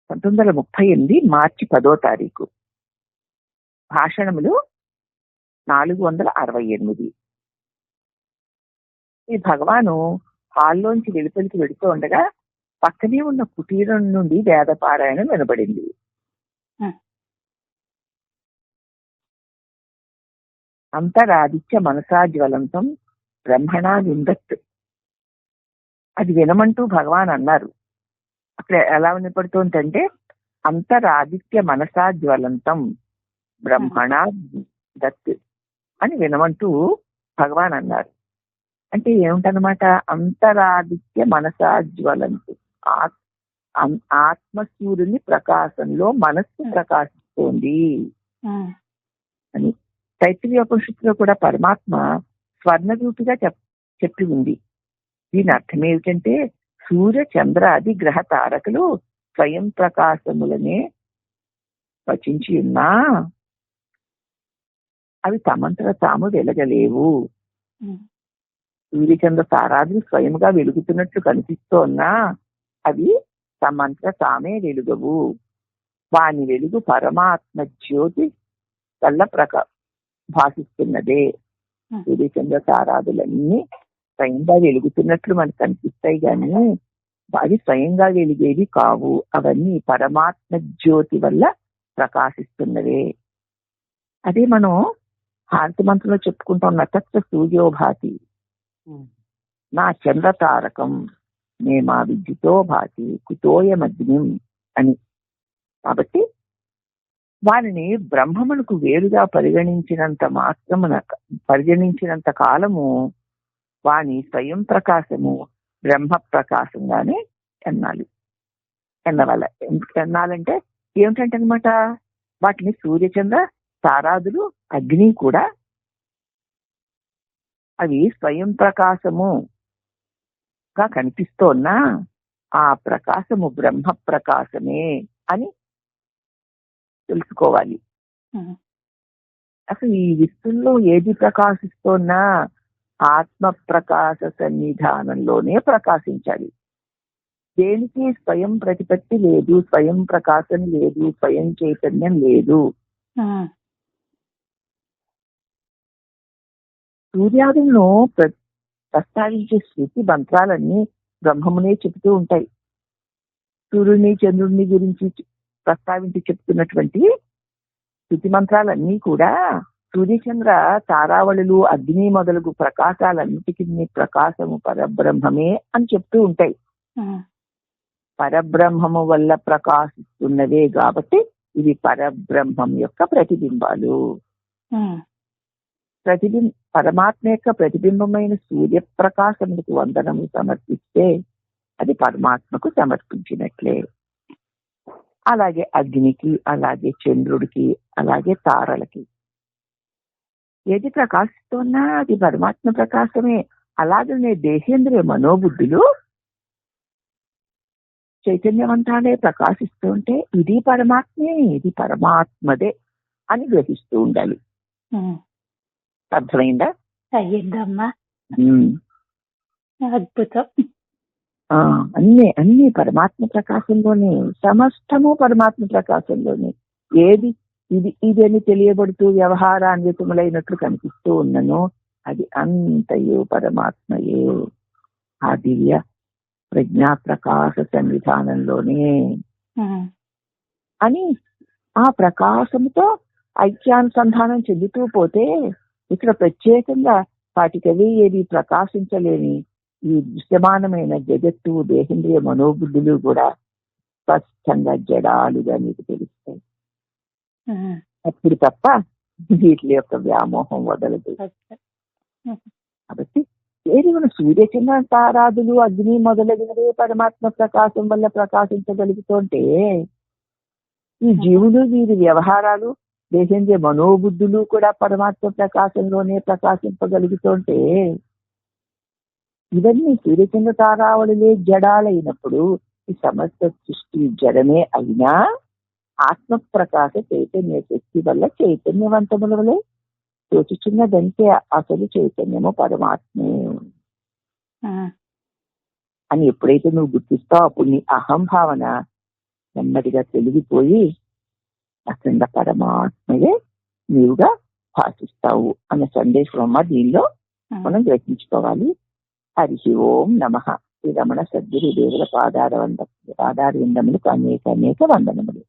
1938 మార్చి 10వ తారీఖు. భాషణములు 468. ఈ భగవాను హాల్లోంచి వెలుపలికి వెళుతూ ఉండగా పక్కనే ఉన్న కుటీరం నుండి వేదపారాయణం వినబడింది. అంతరాదిత్య మనసాజ్వలంతం బ్రహ్మణా విందత్. అది వినమంటూ భగవాన్ అన్నారు. అక్కడ ఎలా వినపడుతుందంటే అంతరాదిత్య మనసాజ్వలంతం బ్రహ్మణా దత్ అని వినమంటూ భగవాన్ అన్నారు. అంటే ఏమిటనమాట? అంతరాదిత్య మనసాజ్వలంతం, ఆత్మసూర్యుని ప్రకాశంలో మనస్సు ప్రకాశిస్తోంది అని. తైత్రీయోపనిషత్తులో కూడా పరమాత్మ స్వర్ణరూపిగా చెప్పి ఉంది. దీని అర్థం ఏమిటంటే సూర్య చంద్రాది గ్రహ తారకులు స్వయం ప్రకాశములనే వచించి ఉన్నా అవి తమంతట తాము వెలగలేవు. సూర్యచంద్ర తారాదులు స్వయంగా వెలుగుతున్నట్లు కనిపిస్తోన్నా అవి తమంతట తామే వెలుగవు. వాని వెలుగు పరమాత్మ జ్యోతి వల్ల భాషిస్తున్నదే. సూర్యచంద్ర తారాదులన్నీ స్వయంగా వెలుగుతున్నట్లు మనకు కనిపిస్తాయి, కానీ అవి స్వయంగా వెలిగేవి కావు. అవన్నీ పరమాత్మ జ్యోతి వల్ల ప్రకాశిస్తున్నవే. అదే మనం హారతి మంత్రంలో చెప్పుకుంటాం, నక్షత్ర సూర్యోభాతి నా చంద్ర తారకం మేమా విద్యుతో భాతి కుతోయమగ్నిం అని. కాబట్టి వారిని బ్రహ్మమునకు వేరుగా పరిగణించినంత కాలము వాని స్వయం ప్రకాశము బ్రహ్మ ప్రకాశంగానే ఎన్నాలంటే ఏమిటంటే అనమాట, వాటిని సూర్యచంద్ర తారాదులు అగ్ని కూడా అవి స్వయం ప్రకాశముగా కనిపిస్తోన్నా ఆ ప్రకాశము బ్రహ్మ ప్రకాశమే అని తెలుసుకోవాలి. అసలు ఈ విశ్వంలో ఏది ప్రకాశిస్తోన్నా ఆత్మ ప్రకాశ సన్నిధానంలోనే ప్రకాశించాలి. దేనికి స్వయం ప్రతిపత్తి లేదు, స్వయం ప్రకాశం లేదు, స్వయం చైతన్యం లేదు. సూర్యాదులను ప్రస్తావించే శృతి మంత్రాలన్నీ బ్రహ్మమునే చెబుతూ ఉంటాయి. సూర్యుని చంద్రుడిని గురించి ప్రస్తావించి చెప్తున్నటువంటి శృతి మంత్రాలన్నీ కూడా సూర్యచంద్ర తారావళులు అగ్ని మొదలగు ప్రకాశాలన్నిటికీ ప్రకాశము పరబ్రహ్మమే అని చెప్తూ ఉంటాయి. పరబ్రహ్మము వల్ల ప్రకాశిస్తున్నవే కాబట్టి ఇవి పరబ్రహ్మం యొక్క ప్రతిబింబాలు. పరమాత్మ యొక్క ప్రతిబింబమైన సూర్యప్రకాశములకు వందనము సమర్పిస్తే అది పరమాత్మకు సమర్పించినట్లే. అలాగే అగ్నికి, అలాగే చంద్రుడికి, అలాగే తారలకి ఏది ప్రకాశిస్తున్నా అది పరమాత్మ ప్రకాశమే. అలాగనే దేహేంద్రియ మనోబుద్ధులు చైతన్యవంతాలే ప్రకాశిస్తూ ఉంటే ఇది పరమాత్మే, ఇది పరమాత్మదే అని గ్రహిస్తూ ఉండాలి. అర్థమైందా? అయ్యిందమ్మా. అద్భుతం. అన్ని పరమాత్మ ప్రకాశంలోనే, సమస్తము పరమాత్మ ప్రకాశంలోనే. ఏది ఇది అని తెలియబడుతూ వ్యవహారాన్వితములైనట్లు కనిపిస్తూ ఉన్నను అది అంతయు పరమాత్మయే. ఆ దివ్య ప్రజ్ఞా ప్రకాశ సన్నిధానంలోనే అని ఆ ప్రకాశంతో ఐక్యానుసంధానం చెందుతూ పోతే ఇక్కడ ప్రత్యేకంగా వాటికవి ఏది ప్రకాశించలేని ఈ దృశ్యమానమైన జగత్తు, దేహేంద్రియ మనోబుద్ధులు కూడా స్పష్టంగా జడాలుగా మీకు తెలుస్తాయి. అప్పుడు తప్ప వీటి యొక్క వ్యామోహం వదలదు. కాబట్టి ఏది మన సూర్యచంద్ర తారాదులు అగ్ని మొదలగినవే పరమాత్మ ప్రకాశం వల్ల ప్రకాశించగలుగుతుంటే ఈ జీవులు, వీరి వ్యవహారాలు, దేశేంద్రియ మనోబుద్ధులు కూడా పరమాత్మ ప్రకాశంలోనే ప్రకాశింపగలుగుతుంటే ఇవన్నీ సూర్యచంద్ర తారావళులే జడాలైనప్పుడు ఈ సమస్త సృష్టి జడమే అయినా ఆత్మ ప్రకాశ చైతన్య శక్తి వల్ల చైతన్యవంతముల వలె తోచుచున్నదంటే అసలు చైతన్యము పరమాత్మే అని ఎప్పుడైతే నువ్వు గుర్తిస్తావు అప్పుడు నీ అహం భావన నెమ్మదిగా తొలగిపోయి అఖండ పరమాత్మయే నీవుగా భాషిస్తావు అన్న సందేశం అమ్మ దీనిలో మనం గ్రహించుకోవాలి. హరి ఓం నమః. శ్రీ రమణ సద్గురు దేవుల పాదార విందములకు అనేక వందనములు.